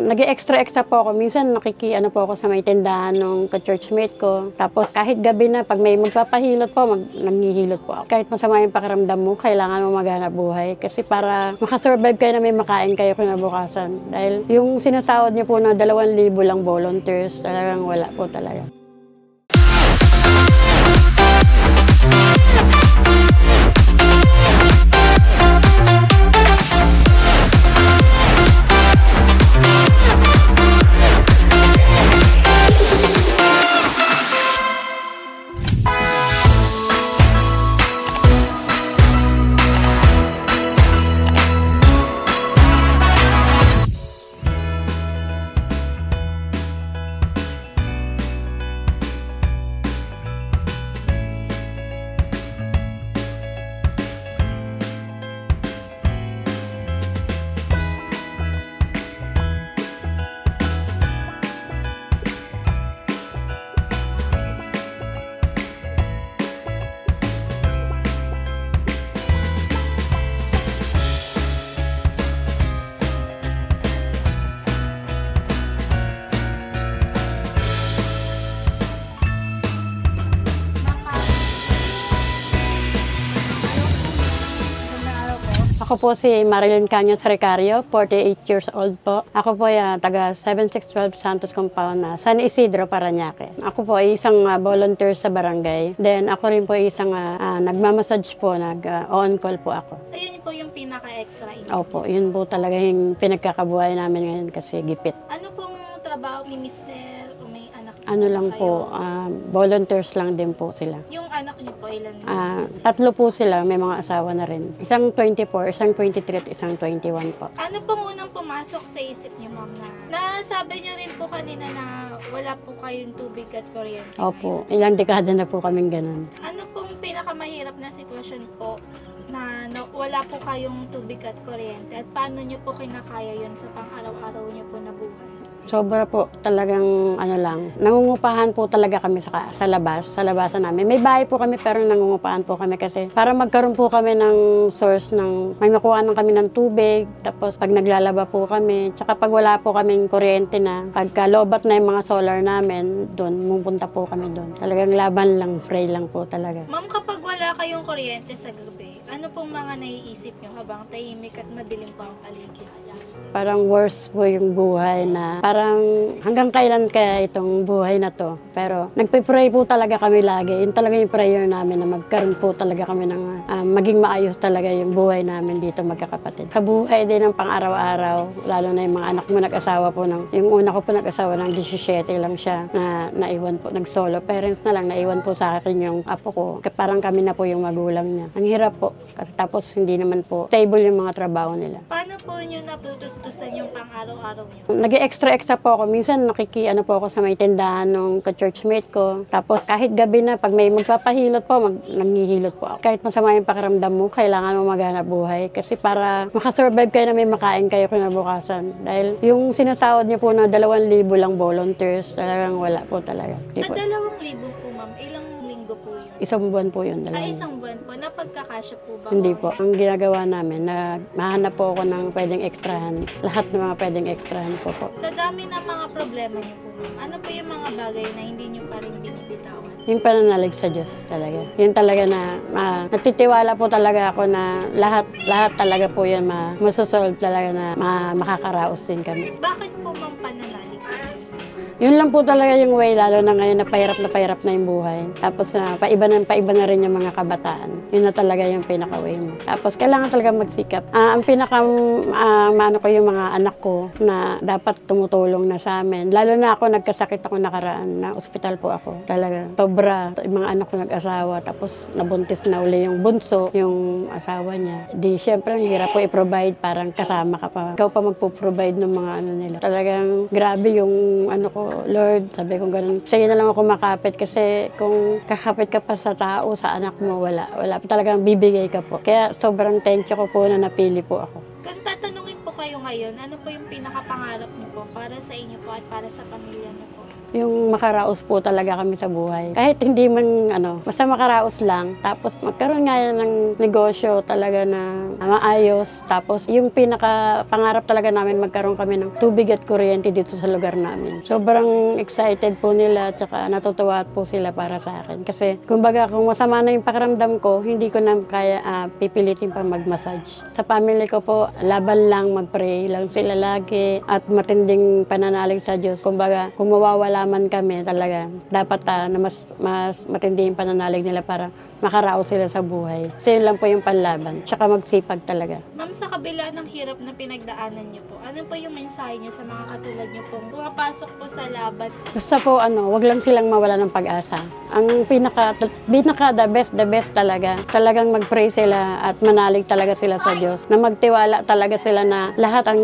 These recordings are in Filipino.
Nag-extra po ako. Minsan nakikiano po ako sa may tindahan ng ka-churchmate ko. Tapos kahit gabi na, pag may magpapahilot po, nanghihilot po ako. Kahit masama yung pakiramdam mo, kailangan mo maghanap buhay. Kasi para makasurvive kayo na may makain kayo kinabukasan. Dahil yung sinasahod niyo po na 2,000 lang volunteers, talagang wala po talaga. Ako po si Marilyn Caños Recario, 48 years old po. Ako po ay taga 7612 Santos Compound na San Isidro, Parañaque. Ako po ay isang volunteer sa barangay. Then ako rin po ay isang nagmamassage po, on call po ako. Ayun po yung pinaka-extra income. Opo, yun po talaga yung pinagkakabuhay namin ngayon kasi gipit. Ano pong trabaho ni Mister o may anak? Ano lang po, volunteers lang din po sila. Yung anak niyo po, ilan? 3 po sila, may mga asawa na rin. Isang 24, isang 23 at isang 21 po. Ano pong unang pumasok sa isip niyo, ma'am, na sabi niyo rin po kanina na wala po kayong tubig at kuryente? Opo, ilang dekada na po kaming ganun. Ano pong pinakamahirap na sitwasyon po na wala po kayong tubig at kuryente at paano niyo po kinakaya yun sa pang-araw-araw niyo po na buhay? Sobra po talagang nangungupahan po talaga kami sa labasan namin. May bahay po kami pero nangungupahan po kami kasi para magkaroon po kami ng source may makuha kami ng tubig, tapos pag naglalaba po kami, tsaka pag wala po kaming kuryente na, pagka lobat na yung mga solar namin, doon, pupunta po kami doon. Talagang laban lang, pray lang po talaga. Ma'am, kapag wala kayong kuryente sa gabi, ano pong mga naiisip niyo habang tahimik at madilim pa ang paligid? Parang worse po yung buhay na parang hanggang kailan kaya itong buhay na to. Pero nagpe-pray po talaga kami lagi. Yun talaga yung prayer namin na magkaroon po talaga kami ng maging maayos talaga yung buhay namin dito magkakapatid. Sa buhay din ng pang-araw-araw, lalo na yung mga anak mo nag-asawa po yung una ko po nag-asawa ng 17 lang siya na naiwan po, nag-solo parents na lang, naiwan po sa akin yung apo ko. Parang kami na po yung magulang niya. Ang hirap po. Kasi tapos hindi naman po stable yung mga trabaho nila. Paano po nyo natutustusan yung pang-araw-araw nyo? Nag-extra po ako. Minsan nakikiano po ako sa may tindahan ng ka-churchmate ko. Tapos kahit gabi na, pag may magpapahilot po, nanghihilot po ako. Kahit masama yung pakiramdam mo, kailangan mo maghanap buhay. Kasi para makasurvive kayo na may makain kayo kinabukasan. Dahil yung sinasahod niyo po na 2,000 lang volunteers, talagang wala po talaga. Sa 2,000 po, ma'am, ilang linggo po yun? Isang buwan po yun. Isang buwan po. Napagkakasya po ba? Hindi po. Ang ginagawa namin, mahanap po ako ng pwedeng ekstrahan. Lahat ng mga pwedeng ekstrahan ko po. Sa dami ng mga problema niyo po, ma'am, ano po yung mga bagay na hindi niyo pa rin binibitawan? Yung pananalig sa Diyos talaga. Yun talaga na nagtitiwala po talaga ako na lahat talaga po yan masosolve talaga na makakaraos din kami. Bakit po, ma'am, pananalig sa Diyos? Yun lang po talaga yung way, lalo na ngayon na pahirap na yung buhay. Tapos paiba na rin yung mga kabataan. Yun na talaga yung pinaka-way mo. Tapos kailangan talaga magsikap. Ang mano ko yung mga anak ko na dapat tumutulong na sa amin. Lalo na ako, nagkasakit ako nakaraan, na ospital po ako. Talaga, sobra. Yung mga anak ko nag-asawa, tapos nabuntis na uli yung bunso, yung asawa niya. Di, syempre, ang hirap po i-provide, parang kasama ka pa. Ikaw pa magpo-provide ng mga nila. Talagang grabe yung Lord, sabi ko ganun. Sa'yo na lang ako makapit kasi kung kakapit ka pa sa tao, sa anak mo, wala. Talagang bibigay ka po. Kaya sobrang thank you ko po na napili po ako. Kung tatanungin po kayo ngayon, ano po yung pinakapangarap niyo po para para sa inyo po at para sa pamilya niyo po? Yung makaraos po talaga kami sa buhay. Kahit hindi man basta makaraos lang. Tapos magkaroon nga yan ng negosyo talaga na maayos. Tapos yung pinaka pangarap talaga namin, magkaroon kami ng tubig at kuryente dito sa lugar namin. Sobrang excited po nila, tsaka natutuwa po sila para sa akin. Kasi kumbaga kung masama na yung pakiramdam ko, hindi ko na kaya pipilitin pa mag-massage. Sa family ko po, laban lang, mag-pray lang sila lagi at matinding pananalig sa Diyos. Kumbaga kung mawawala man kami talaga, dapat na mas matindi yung pananalig nila para makaraos sila sa buhay. Kasi yun lang po yung panlaban. Tsaka magsipag talaga. Ma'am, sa kabila ng hirap na pinagdaanan niyo po, ano po yung mensahe niyo sa mga katulad niyo pong pumapasok po sa laban? Basta po wag lang silang mawala ng pag-asa. Ang pinaka the best talaga. Talagang mag-pray sila at manalig talaga sila sa Diyos. Na magtiwala talaga sila na lahat ang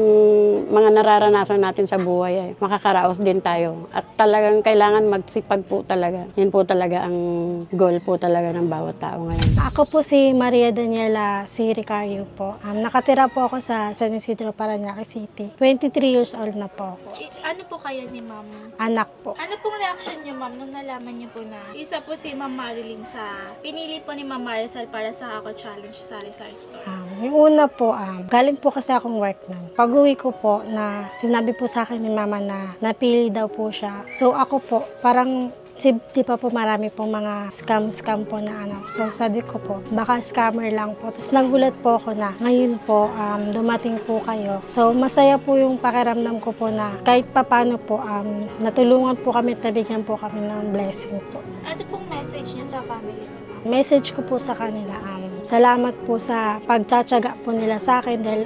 mga nararanasan natin sa buhay ay makakaraos din tayo. At talagang kailangan magsipag po talaga. Yan po talaga ang goal po talaga ng bawat tao ngayon. Ako po si Maria Daniela C. Ricario po. Nakatira po ako sa San Isidro, Parañaque City. 23 years old na po ako. Ano po kayo ni ma'am? Anak po. Ano pong reaction niyo, ma'am, nung nalaman niyo po na isa po si Ma'am Marilyn sa pinili po ni Ma'am Maricel para sa Ako Challenge sa Rizal Store? Yung una po, galing po kasi akong work nun. Pag-uwi ko po, na sinabi po sa akin ni mama na napili daw po siya. So ako po, parang di pa po marami pong mga scam po na So sabi ko po, baka scammer lang po. Tapos nagulat po ako na ngayon po dumating po kayo. So masaya po yung pakiramdam ko po na kahit papano po natulungan po kami at nabigyan po kami ng blessing po. Ano pong message niyo sa family niyo, ma'am? Message ko po sa kanila, salamat po sa pagtsatsaga po nila sa akin dahil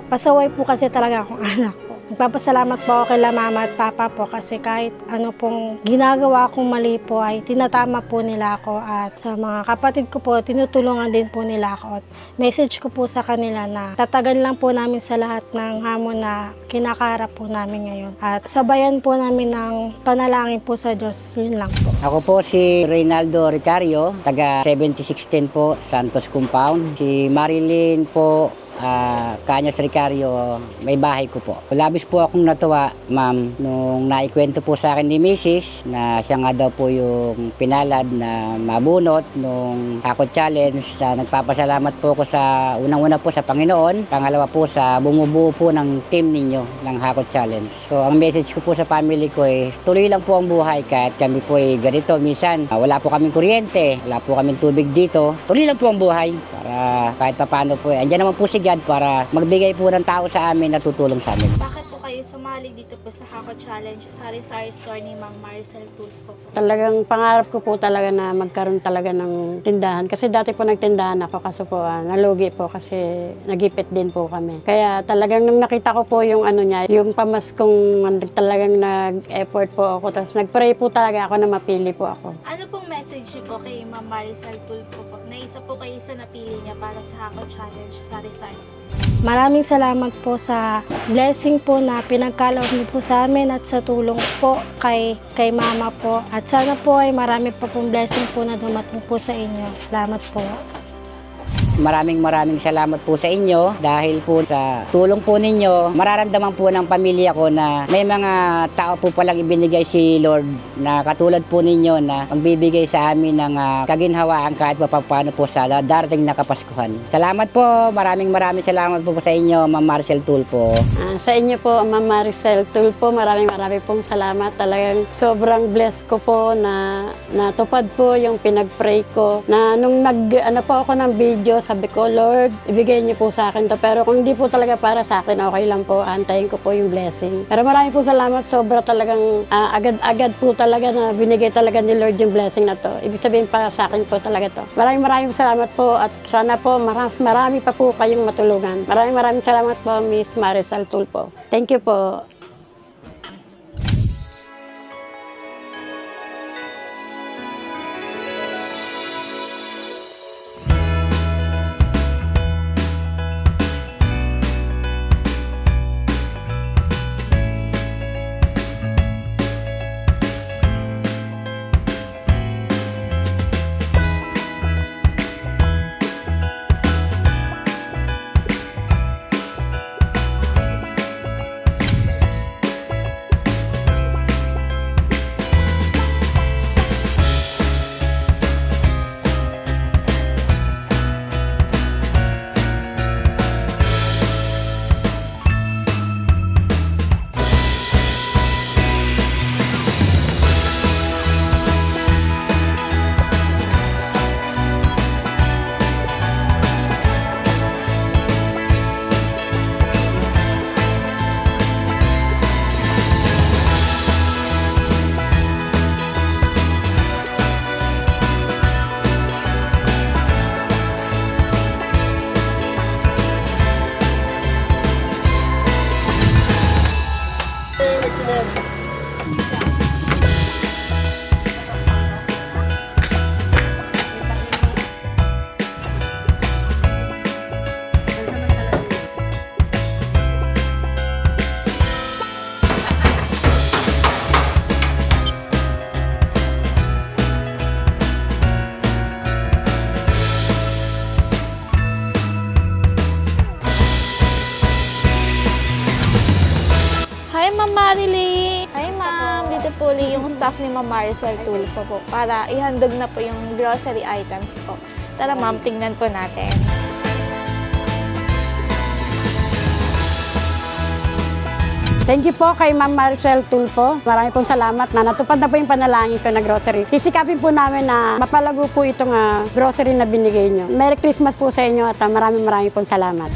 pasaway po kasi talaga akong anak po. Nagpapasalamat po ako kay mama at papa po kasi kahit ano pong ginagawa kong mali po ay tinatama po nila ako at sa mga kapatid ko po, tinutulungan din po nila ako. At message ko po sa kanila na tatagan lang po namin sa lahat ng hamon na kinakaharap po namin ngayon. At sabayan po namin ng panalangin po sa Diyos, yun lang po. Ako po si Reynaldo Ricario, taga 7610 po, Santos Compound. Si Marilyn po, Cañas Ricario, may bahay ko po. Labis po akong natuwa, ma'am, nung naikwento po sa akin ni Mrs. na siya nga daw po yung pinalad na mabunot nung Ako Challenge. Nagpapasalamat po ako sa unang-una po sa Panginoon, pangalawa po sa bumubuo po ng team ninyo ng Ako Challenge. So ang message ko po sa family ko ay tuloy lang po ang buhay kahit kami po ay ganito. Minsan wala po kaming kuryente, wala po kaming tubig dito. Tuloy lang po ang buhay para kahit paano po andyan naman po si God para magbigay po ng tao sa amin na tutulong sa amin. Bakit po kayo sumali dito po sa Ako Challenge sa Rizal Store ni Ma'am Maricel Tulfo? Talagang pangarap ko po talaga na magkaroon talaga ng tindahan. Kasi dati po nagtindahan ako kaso po nalugi po kasi nagipit din po kami. Kaya talagang nung nakita ko po yung niya, yung pamaskong talagang nag-effort po ako. Tapos nag-pray po talaga ako na mapili po ako. Ano pong message niyo po kay Ma'am Maricel Tulfo po na isa po kayo sa napili niya para sa Ako Challenge sa Rizal Store? Maraming salamat po sa blessing po na pinagkaloob niyo po sa amin at sa tulong po kay mama po. At sana po ay marami pa pong blessing po na dumating po sa inyo. Salamat po. Maraming salamat po sa inyo dahil po sa tulong po ninyo, mararamdaman po ng pamilya ko na may mga tao po palang ibinigay si Lord na katulad po ninyo na magbibigay sa amin ng kaginhawaan kahit paano po sa darating na Kapaskuhan. Salamat po, maraming salamat po sa inyo, Ma'am Maricel Tulfo. Sa inyo po, Ma'am Maricel Tulfo, maraming pong salamat. Talagang sobrang blessed ko po na natupad po yung pinag-pray ko. Na nung po ako ng video, sabi ko, Lord, ibigay niyo po sa akin to. Pero kung hindi po talaga para sa akin, okay lang po. Antayin ko po yung blessing. Pero maraming po salamat. Sobra talagang agad-agad po talaga na binigay talaga ni Lord yung blessing na to. Ibig sabihin para sa akin po talaga to. Maraming salamat po at sana po marami pa po kayong matulungan. Maraming salamat po, Miss Maricel Tulfo. Thank you po. Hi, Ma'am Marily! Hi, Ma'am! Dito po ulit yung staff ni Ma'am Maricel Tulfo po para ihandog na po yung grocery items po. Tara, Ma'am, tingnan po natin. Thank you po kay Ma'am Maricel Tulfo. Marami pong salamat na natupad na po yung panalangin ko na grocery. Sisikapin po namin na mapalago po itong grocery na binigay nyo. Merry Christmas po sa inyo at maraming pong salamat.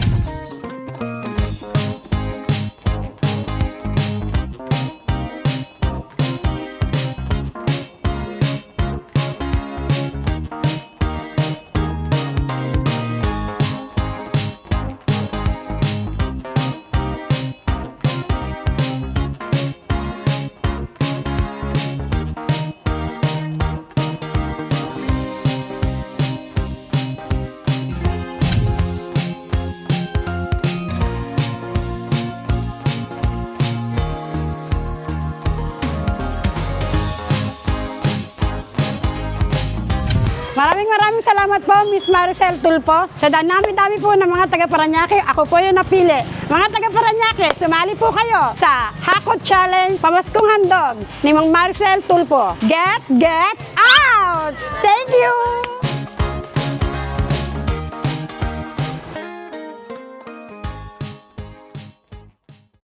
Maraming salamat po, Miss Maricel Tulfo. Sa dami-dami po ng mga taga-Parañaque, ako po yung napili. Mga taga-Parañaque, sumali po kayo sa Hakot Challenge Pamaskong Handog ni Mang Maricel Tulfo. Get out! Thank you!